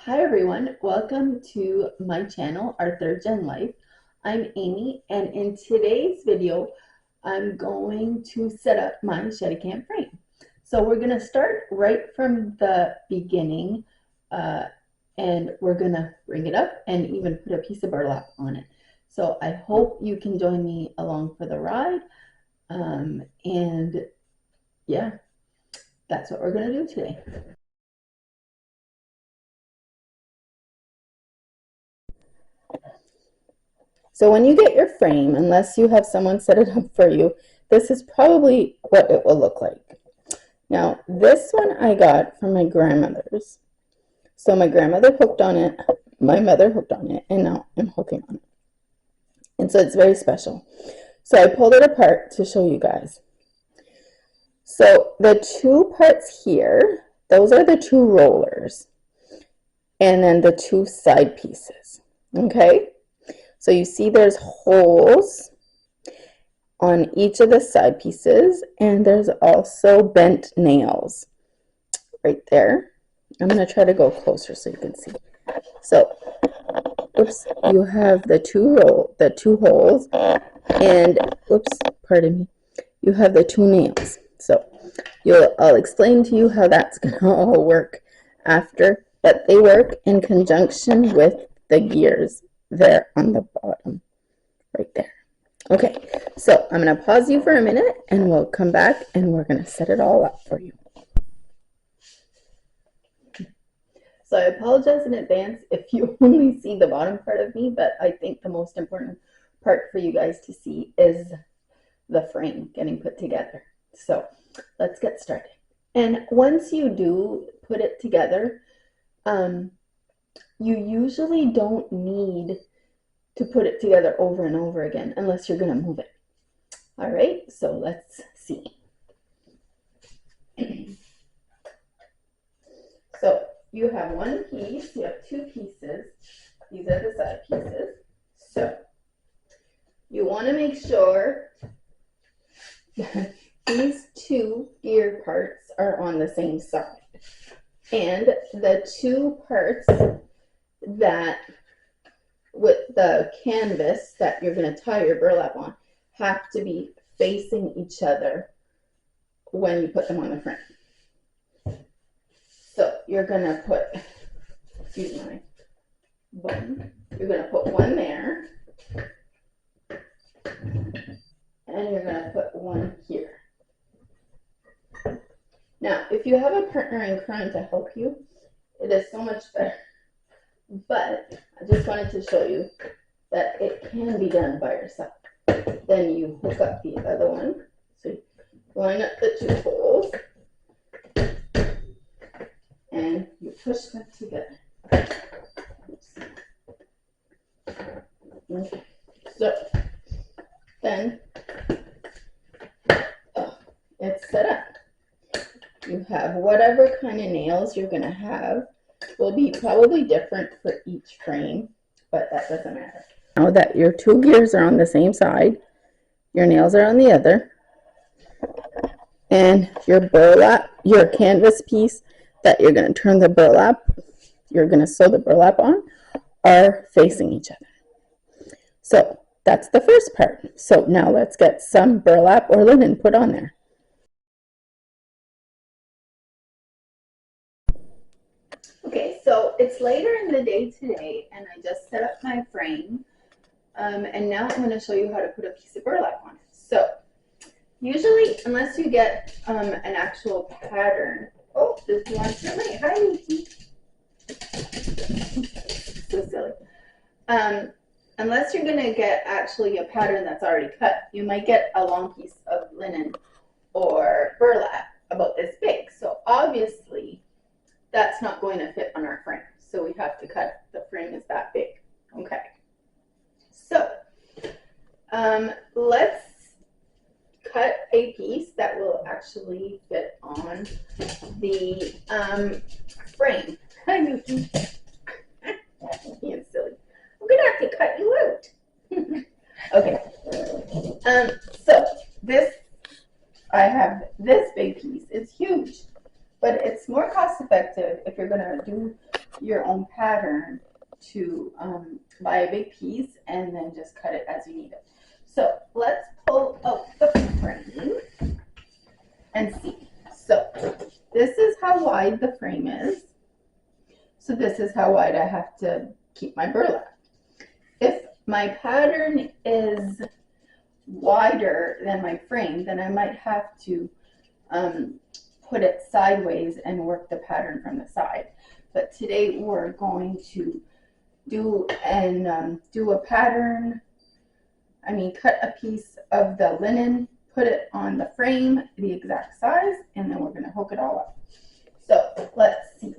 Hi everyone, welcome to my channel, Our Third Gen Life. I'm Amy, and in today's video, I'm going to set up my Cheticamp frame. So we're going to start right from the beginning, and we're going to bring it up and even put a piece of burlap on it. So I hope you can join me along for the ride, and yeah, that's what we're going to do today. So when you get your frame, unless you have someone set it up for you, this is probably what it will look like. Now, this one I got from my grandmother's. So my grandmother hooked on it, my mother hooked on it, and now I'm hooking on it. And so it's very special. So I pulled it apart to show you guys. So the two parts here, those are the two rollers. And then the two side pieces, okay? So you see there's holes on each of the side pieces, and there's also bent nails right there. I'm going to try to go closer so you can see. So, oops, you have the two holes, and oops, pardon me, you have the two nails. So I'll explain to you how that's going to all work after, but they work in conjunction with the gears there on the bottom right there. Okay, so I'm going to pause you for a minute and we'll come back and we're going to set it all up for you. So I apologize in advance if you only see the bottom part of me, but I think the most important part for you guys to see is the frame getting put together. So let's get started. And once you do put it together, you usually don't need to put it together over and over again unless you're going to move it. All right, so let's see. So you have one piece, you have two pieces. These are the side pieces. So you want to make sure that these two gear parts are on the same side. And the two parts that with the canvas that you're going to tie your burlap on have to be facing each other when you put them on the frame. So you're going to put, excuse my button, you're going to put one there, and you're going to put one here. Now, if you have a partner in crime to help you, it is so much better. But I just wanted to show you that it can be done by yourself. Then you hook up the other one. So you line up the two holes and you push them together. Okay. So then it's set up. You have whatever kind of nails you're going to have. Will be probably different for each frame, but that doesn't matter. Now that your two gears are on the same side, your nails are on the other, and your burlap, your canvas piece that you're going to turn the burlap, you're going to sew the burlap on, are facing each other. So that's the first part. So now let's get some burlap or linen put on there. Okay, so it's later in the day today, and I just set up my frame, and now I'm going to show you how to put a piece of burlap on it. So, usually, unless you get an actual pattern, oh, this one's for me. Hi, Nikki. So silly. Unless you're going to get actually a pattern that's already cut, you might get a long piece of linen or burlap about this big. So, obviously, that's not going to fit on our frame. So we have to cut, the frame is that big. Okay. So let's cut a piece that will actually fit on the frame. Hi, Yuki. You're silly. I'm going to have to cut you out. Okay. So this, I have this big piece. It's huge. But it's more cost effective if you're going to do your own pattern to buy a big piece and then just cut it as you need it. So let's pull out the frame and see. So this is how wide the frame is. So this is how wide I have to keep my burlap. If my pattern is wider than my frame, then I might have to put it sideways and work the pattern from the side. But today we're going to do a pattern. Cut a piece of the linen, put it on the frame the exact size, and then we're going to hook it all up. So let's see.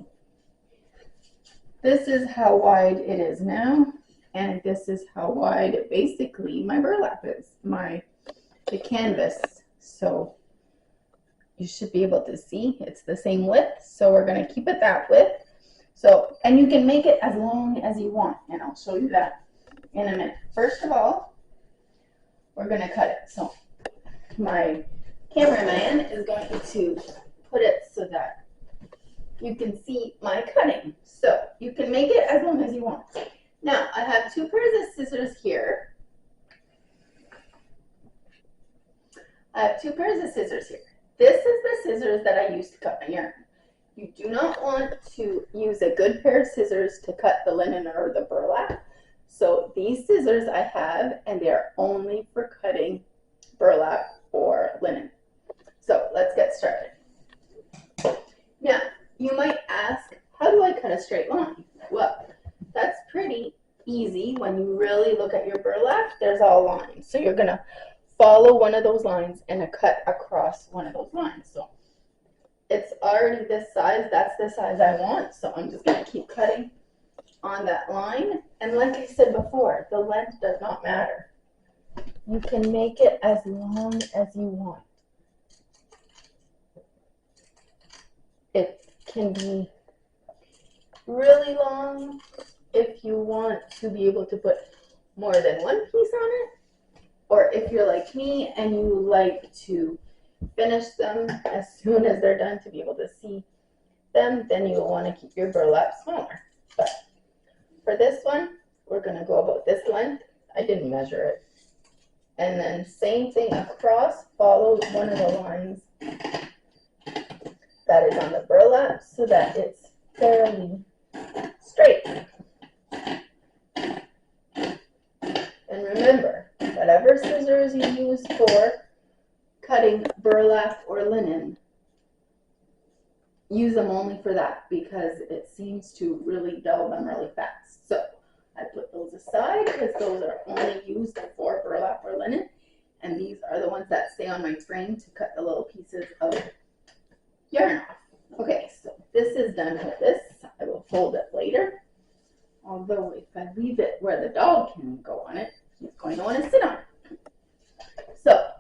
This is how wide it is now, and this is how wide basically my burlap is, the canvas. So you should be able to see it's the same width, so we're going to keep it that width. So, and you can make it as long as you want, and I'll show you that in a minute. First of all, we're going to cut it. So my cameraman is going to put it so that you can see my cutting. So you can make it as long as you want. Now, I have 2 pairs of scissors here. This is the scissors that I use to cut my yarn. You do not want to use a good pair of scissors to cut the linen or the burlap. So these scissors I have, and they're only for cutting burlap or linen. So let's get started. Now, you might ask, how do I cut a straight line? Well, that's pretty easy. When you really look at your burlap, there's all lines. So you're going to follow one of those lines and cut across one of those lines. So it's already this size. That's the size I want. So I'm just going to keep cutting on that line. And like I said before, the length does not matter. You can make it as long as you want. It can be really long if you want to be able to put more than one piece on it, or if you're like me and you like to finish them as soon as they're done to be able to see them, then you'll want to keep your burlap smaller. But for this one, we're going to go about this length. I didn't measure it. And then same thing across, follow one of the lines that is on the burlap so that it's fairly straight. And remember, whatever scissors you use for cutting burlap or linen, use them only for that, because it seems to really dull them really fast. So I put those aside because those are only used for burlap or linen, and these are the ones that stay on my frame to cut the little pieces of yarn off. Okay, so this is done with this. I will fold it later. Although if I leave it where the dog can go on it, he's going to want to sit on it. So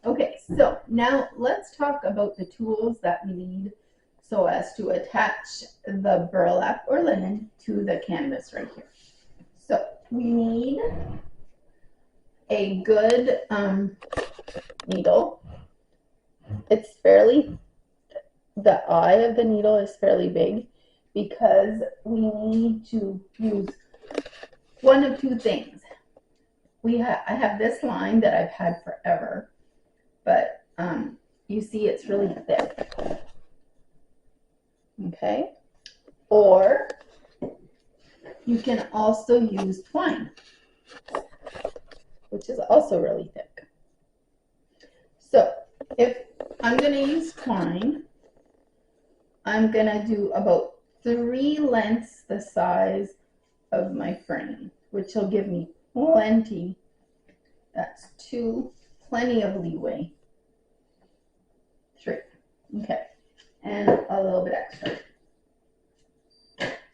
okay, so now let's talk about the tools that we need so as to attach the burlap or linen to the canvas right here. So we need a good needle. It's fairly, the eye of the needle is fairly big because we need to use one of 2 things. I have this line that I've had forever, but you see it's really thick. Okay, or you can also use twine, which is also really thick. So if I'm going to use twine, I'm going to do about 3 lengths the size of my frame, which will give me plenty. That's 2, plenty of leeway. 3, okay, and a little bit extra.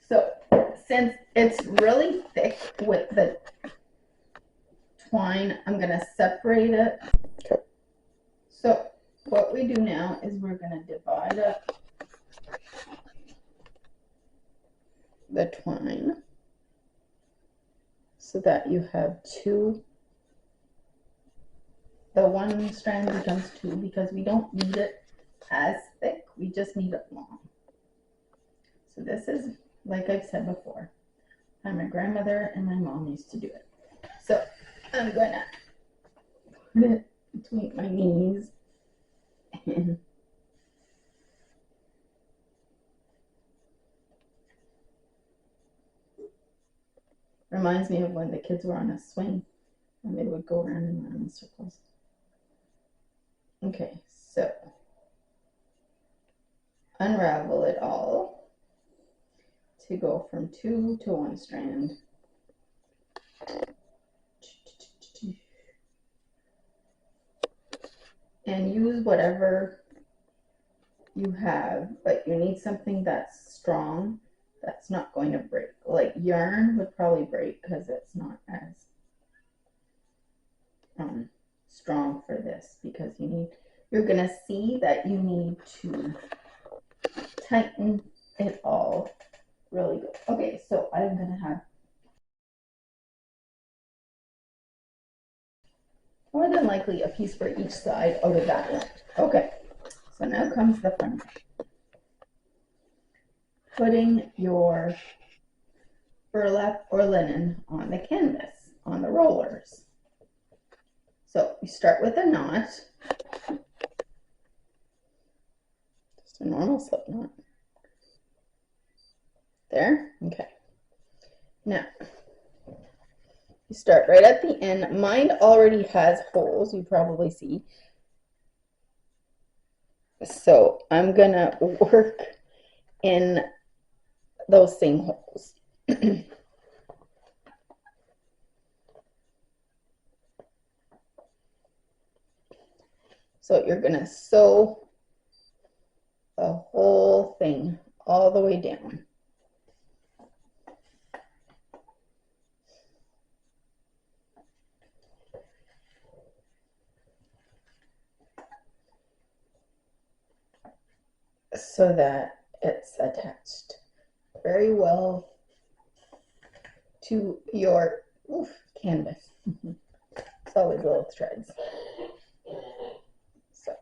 So since it's really thick with the twine, I'm going to separate it. Okay. So what we do now is we're going to divide up the twine so that you have 2 the one strand becomes two because we don't need it as thick, we just need it long. So this is, like I've said before, how my grandmother and my mom used to do it. So I'm gonna put it between my knees and reminds me of when the kids were on a swing and they would go around and around in circles. Okay, so unravel it all to go from two to one strand. And use whatever you have, but you need something that's strong, that's not going to break. Like yarn would probably break because it's not as strong for this, because you're gonna see that you need to tighten it all really good. Okay, so I'm gonna have more than likely a piece for each side out of that one. Okay, so now comes the fun part. Putting your burlap or linen on the canvas, on the rollers. So you start with a knot, just a normal slip knot. There, okay. Now, you start right at the end. Mine already has holes, you probably see. So I'm gonna work in those same holes. So you're gonna sew the whole thing all the way down. So that it's attached very well to your canvas. It's always little threads. So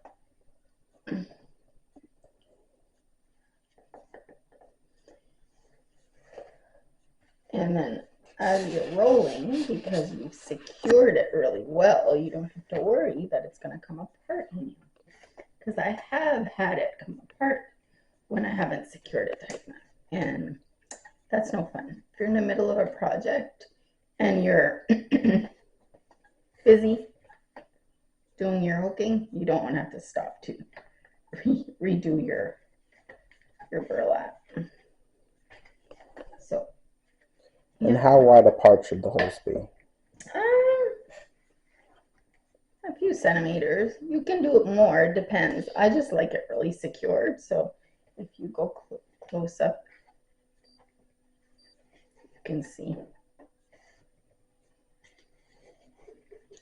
and then as you're rolling, because you've secured it really well, you don't have to worry that it's going to come apart on you. Because I have had it come apart when I haven't secured it tight enough, and that's no fun. If you're in the middle of a project and you're busy doing your hooking, you don't want to have to stop to redo your burlap. So, and how wide apart should the holes be? A few centimeters. You can do it more, it depends. I just like it really secured, so if you go close up, you can see.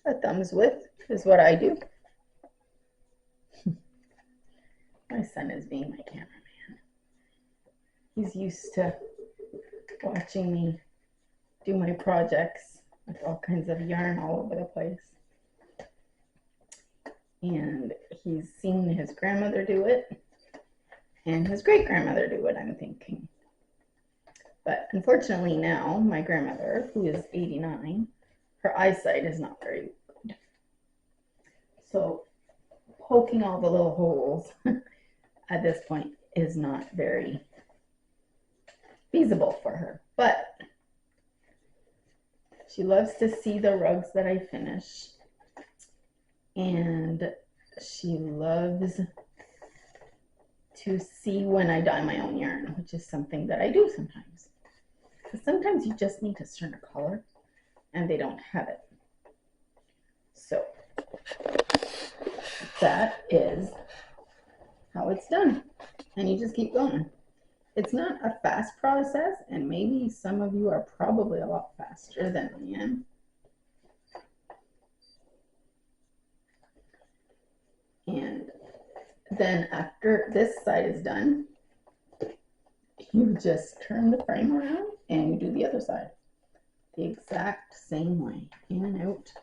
A thumb's width is what I do. My son is being my cameraman. He's used to watching me do my projects with all kinds of yarn all over the place. And he's seen his grandmother do it and his great-grandmother do it, I'm thinking. But unfortunately now, my grandmother, who is 89, her eyesight is not very good. So poking all the little holes at this point is not very feasible for her. But she loves to see the rugs that I finish. And she loves to see when I dye my own yarn, which is something that I do sometimes. Because sometimes you just need a certain color and they don't have it. So that is how it's done. And you just keep going. It's not a fast process, and maybe some of you are probably a lot faster than I am. And then after this side is done, you just turn the frame around and you do the other side the exact same way, in and out.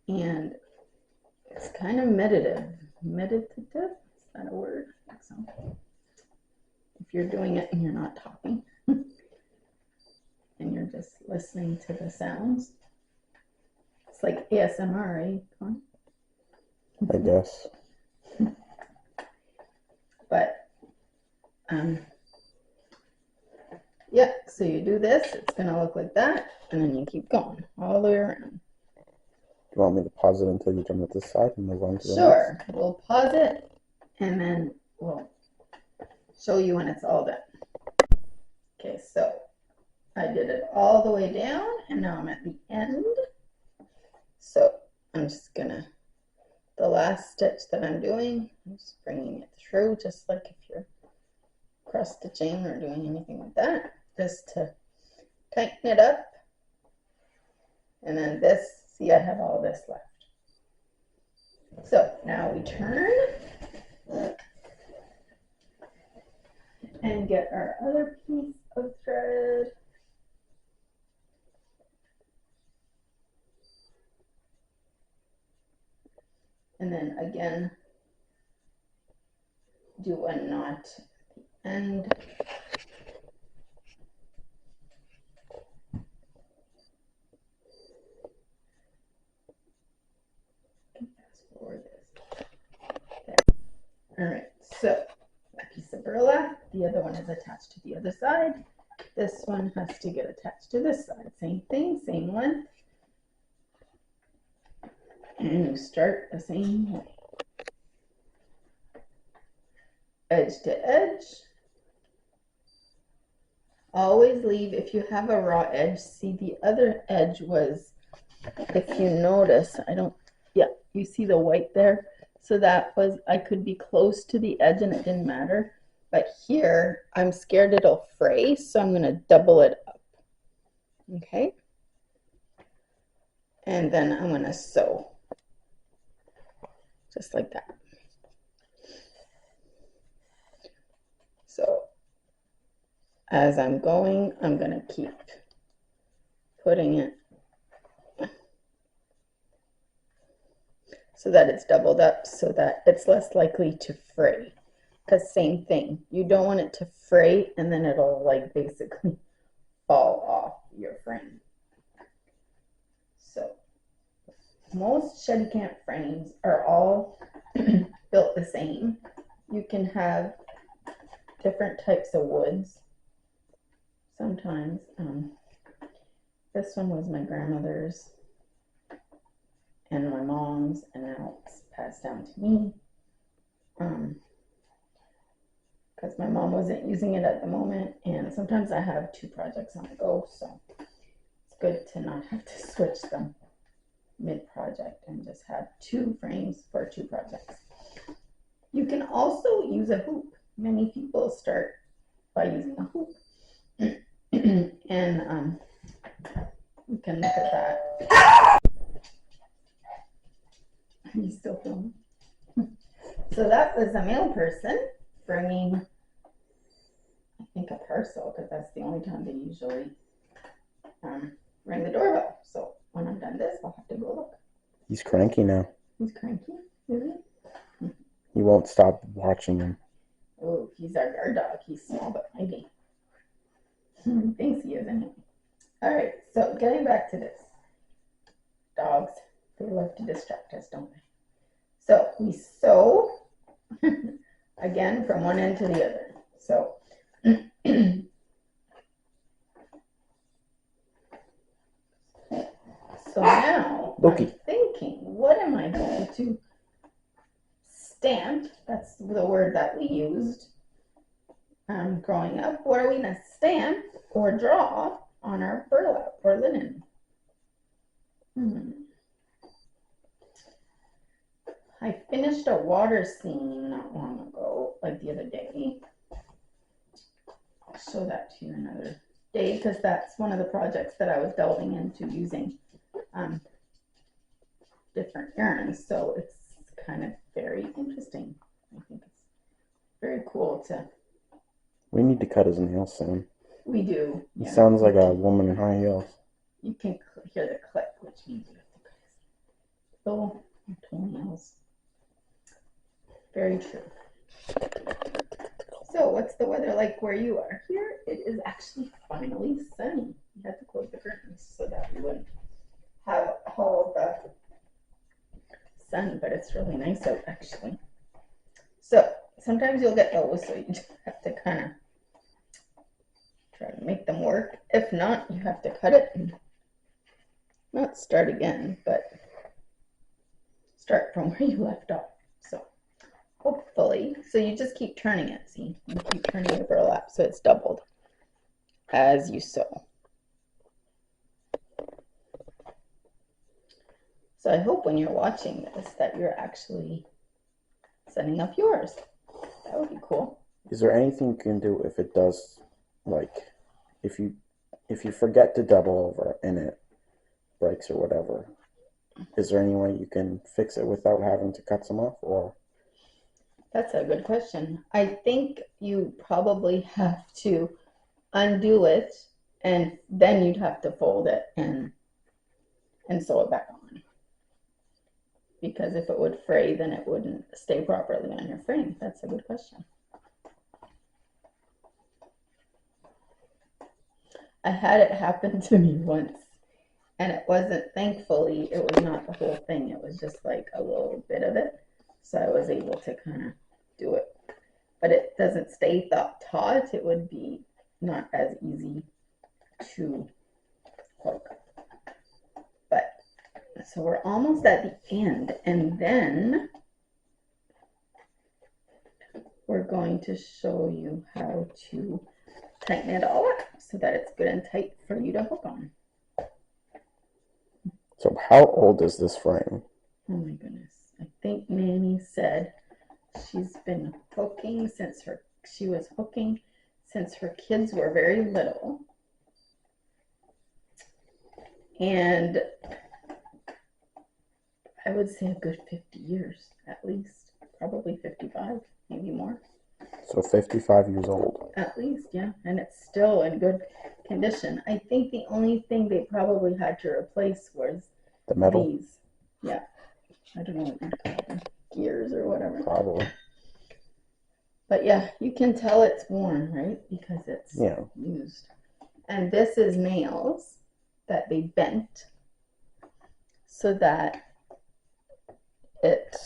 And it's kind of meditative. Meditative? Is that a word? I think so. If you're doing it and you're not talking and you're just listening to the sounds, it's like ASMR, right? I guess. But yeah, so you do this, it's gonna look like that, and then you keep going all the way around. Do you want me to pause it until you're done with this side and move on to the next? Sure, we'll pause it and then we'll show you when it's all done. Okay, so I did it all the way down and now I'm at the end. So I'm just gonna, the last stitch that I'm doing, I'm just bringing it through, just like if you're cross stitching or doing anything like that, just to tighten it up. And then this, see, I have all this left. So now we turn and get our other piece of thread. And then again, do a knot at the end. Fast forward this. There. All right, so a piece of burlap, the other one is attached to the other side. This one has to get attached to this side. Same thing, same length. And you start the same way. Edge to edge. Always leave, if you have a raw edge, see the other edge was, if you notice, you see the white there? So that was, I could be close to the edge and it didn't matter. But here, I'm scared it'll fray, so I'm gonna double it up. Okay? And then I'm gonna sew. Just like that. So as I'm going, I'm gonna keep putting it so that it's doubled up so that it's less likely to fray. Because same thing, you don't want it to fray and then it'll like basically fall off your frame. So most Cheticamp frames are all built the same. You can have different types of woods. Sometimes this one was my grandmother's and my mom's, and now it's passed down to me. Because my mom wasn't using it at the moment, and sometimes I have two projects on the go, so it's good to not have to switch them mid-project and just have two frames for two projects. You can also use a hoop. Many people start by using a hoop. And we can look at that. Are you still filming? So that was a mail person bringing, I think, a parcel, because that's the only time they usually ring the doorbell. So when I'm done this, I'll have to go look. He's cranky now. He's cranky, is he? He won't stop watching him. Oh, he's our guard dog. He's small but mighty. He thinks he is anyway. All right, so getting back to this. Dogs, they love to distract us, don't they? So we sew again from one end to the other. So so now Loki. I'm thinking, what am I going to stamp? That's the word that we used growing up. What are we going to stamp or draw on our burlap or linen? I finished a water scene not long ago, like the other day. I'll show that to you another day, because that's one of the projects that I was delving into using different yarns. So it's kind of very interesting. I think it's very cool to. We need to cut his nails soon. We do. He sounds like a woman in high heels. You can hear the click, which means you have to cut Oh, toenails. Very true. So what's the weather like where you are? Here it is actually finally sunny. We had to close the curtains so that we wouldn't have all the sun, but it's really nice out actually. So sometimes you'll get those, so you just have to kind of try to make them work. If not, you have to cut it and not start again, but start from where you left off. So hopefully, so you just keep turning it, see? You keep turning the burlap so it's doubled as you sew. So I hope when you're watching this that you're actually setting up yours. That would be cool. Is there anything you can do if it does, like, if you forget to double over and it breaks or whatever? Is there any way you can fix it without having to cut some off, or? That's a good question. I think you probably have to undo it, and then you'd have to fold it and sew it back on. Because if it would fray, then it wouldn't stay properly on your frame. That's a good question. I had it happen to me once, and it wasn't, thankfully, it was not the whole thing. It was just like a little bit of it. So I was able to kind of do it. But it doesn't stay taut. It would be not as easy to hook. But so we're almost at the end, and then we're going to show you how to tighten it all up so that it's good and tight for you to hook on. So how old is this frame? Oh my goodness. I think Nanny said she's been hooking since she was hooking since her kids were very little. And I would say a good 50 years at least, probably 55, maybe more. So 55 years old. At least, yeah, and it's still in good condition. I think the only thing they probably had to replace was The metal? these. Yeah, I don't know what you'd call them, gears or whatever. Probably. But yeah, you can tell it's worn, right? Because it's used. And this is nails that they bent so that it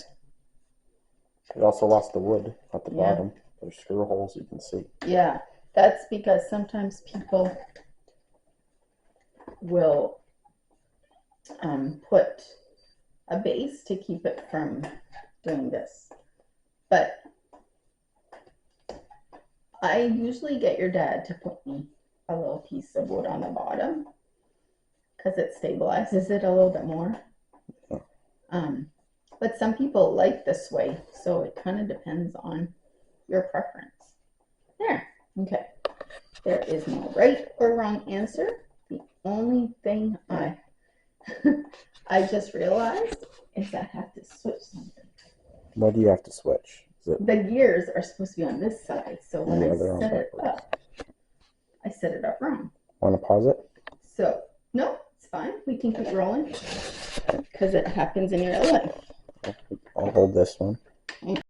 also lost the wood at the bottom. There's screw holes you can see. Yeah, that's because sometimes people will put a base to keep it from doing this. But I usually get your dad to put me a little piece of wood on the bottom because it stabilizes it a little bit more. But some people like this way, so it kind of depends on your preference. There, okay. There is no right or wrong answer. The only thing I just realized is I have to switch something. What do you have to switch? The gears are supposed to be on this side, so when I set it up, I set it up wrong. Want to pause it? So, no, it's fine. We can keep rolling because it happens in your life. I'll hold this one. Okay.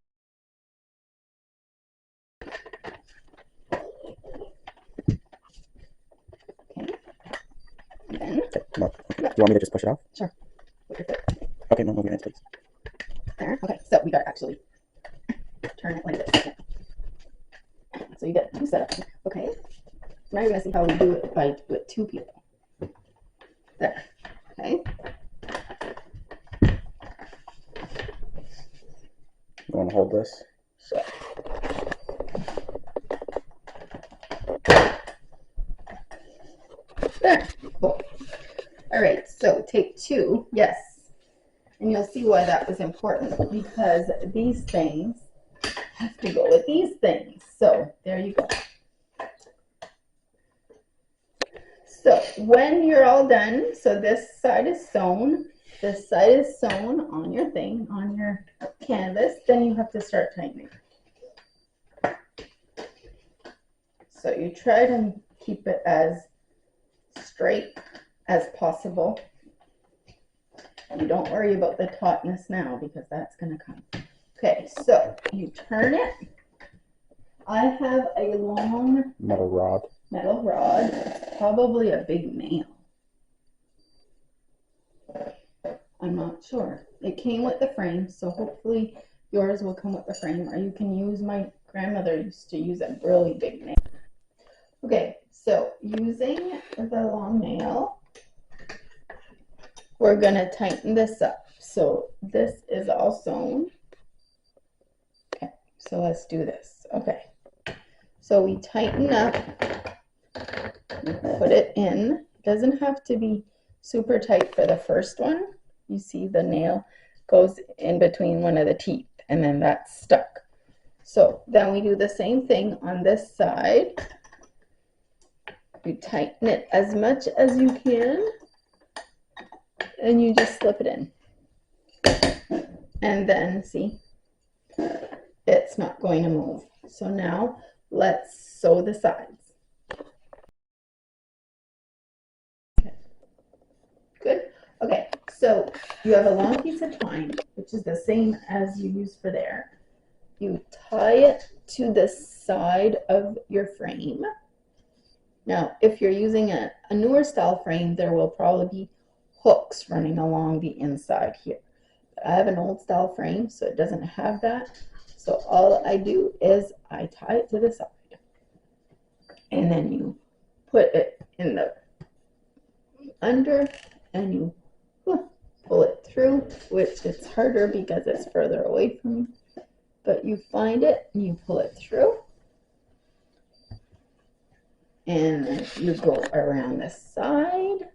Then, okay, come on. Do you want me to just push it off? Sure. Put your foot. Okay, no, move your hands, please. There. Okay, so we got to actually turn it like this. So you get two setups. Okay. Now you're going to see how we do it if I do it two people. There. Okay. You want to hold this? Sure. There. Cool. All right, so take two. Yes. And you'll see why that was important because these things have to go with these things. So there you go. So when you're all done, so this side is sewn, this side is sewn on your thing, on your canvas, then you have to start tightening. So you try to keep it as straight as possible. You don't worry about the tautness now because that's going to come. Okay, so you turn it. I have a long Metal rod. It's probably a big nail. I'm not sure. It came with the frame, so hopefully yours will come with the frame, or you can use, my grandmother used to use a really big nail. Okay, so using the long nail, we're going to tighten this up. So this is all sewn. Okay, so let's do this. Okay, so we tighten up, we put it in. It doesn't have to be super tight for the first one. You see the nail goes in between one of the teeth, and then that's stuck. So then we do the same thing on this side. You tighten it as much as you can, and you just slip it in. And then, see, it's not going to move. So now let's sew the sides. Okay. Good. Okay, so you have a long piece of twine, which is the same as you use for there. You tie it to the side of your frame. Now, if you're using a newer style frame, there will probably be hooks running along the inside here. But I have an old style frame, so it doesn't have that. So all I do is I tie it to the side. And then you put it in the under, and you pull it through, which it's harder because it's further away from you. But you find it, and you pull it through. And then you go around the side,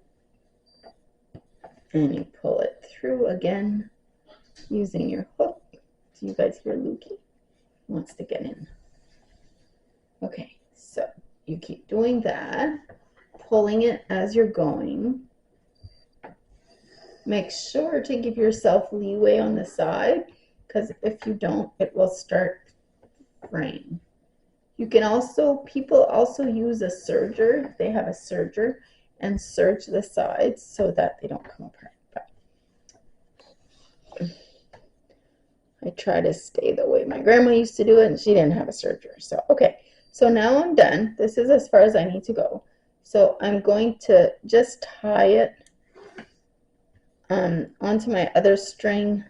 and you pull it through again using your hook. Do you guys hear Lukey? He wants to get in. Okay, so you keep doing that, pulling it as you're going. Make sure to give yourself leeway on the side, because if you don't, it will start fraying. You can also, people also use a serger. They have a serger and serge the sides so that they don't come apart. But I try to stay the way my grandma used to do it, and she didn't have a serger. So, okay. So now I'm done. This is as far as I need to go. So I'm going to just tie it onto my other string.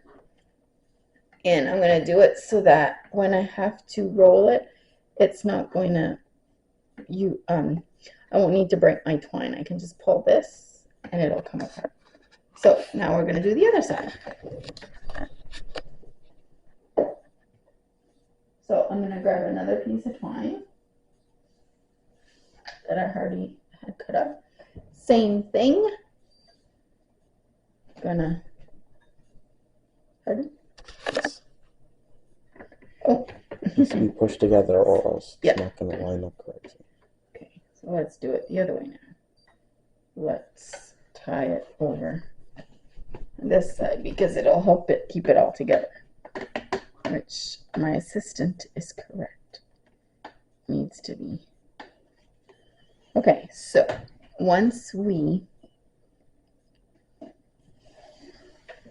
And I'm going to do it so that when I have to roll it, it's not going to, I won't need to break my twine. I can just pull this and it'll come apart. So now we're going to do the other side. So I'm going to grab another piece of twine that I already had cut up. Same thing. Gonna, pardon? Oh. It needs to be pushed together or else it's Yeah. not going to line up correctly. Okay, so let's do it the other way now. Let's tie it over this side because it'll help it keep it all together, which my assistant is correct. Needs to be. Okay, so once we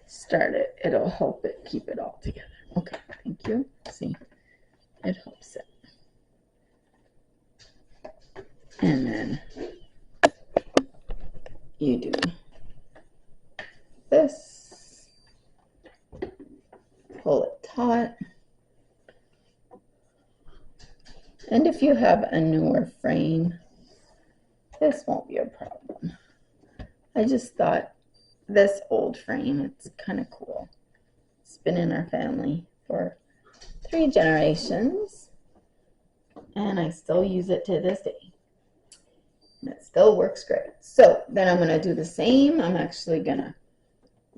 start it, it'll help it keep it all together. Okay, thank you. See, it helps it. And then you do this, pull it taut, and if you have a newer frame, this won't be a problem. I just thought this old frame, it's kind of cool. It's been in our family for 3 generations, and I still use it to this day. And it still works great. So then I'm going to do the same. I'm actually going to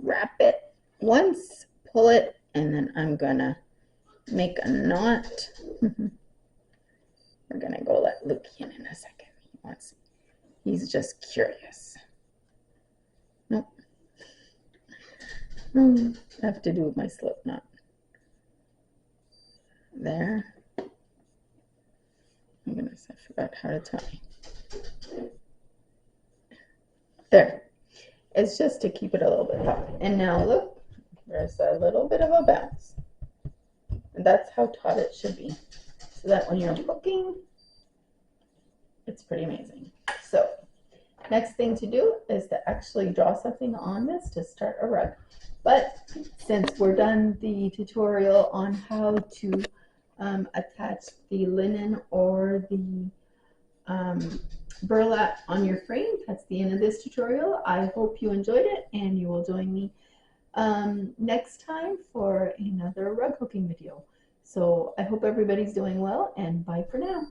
wrap it once, pull it, and then I'm going to make a knot. We're going to go let Luke in a second. He's just curious. Nope. I have to do with my slip knot. There. Oh my goodness, I forgot how to tie. There. It's just to keep it a little bit taut. And now look, there's a little bit of a bounce. And that's how taut it should be. So that when you're hooking, it's pretty amazing. So next thing to do is to actually draw something on this to start a rug. But since we're done the tutorial on how to attach the linen or the burlap on your frame, that's the end of this tutorial. I hope you enjoyed it, and you will join me next time for another rug hooking video. So I hope everybody's doing well, and bye for now.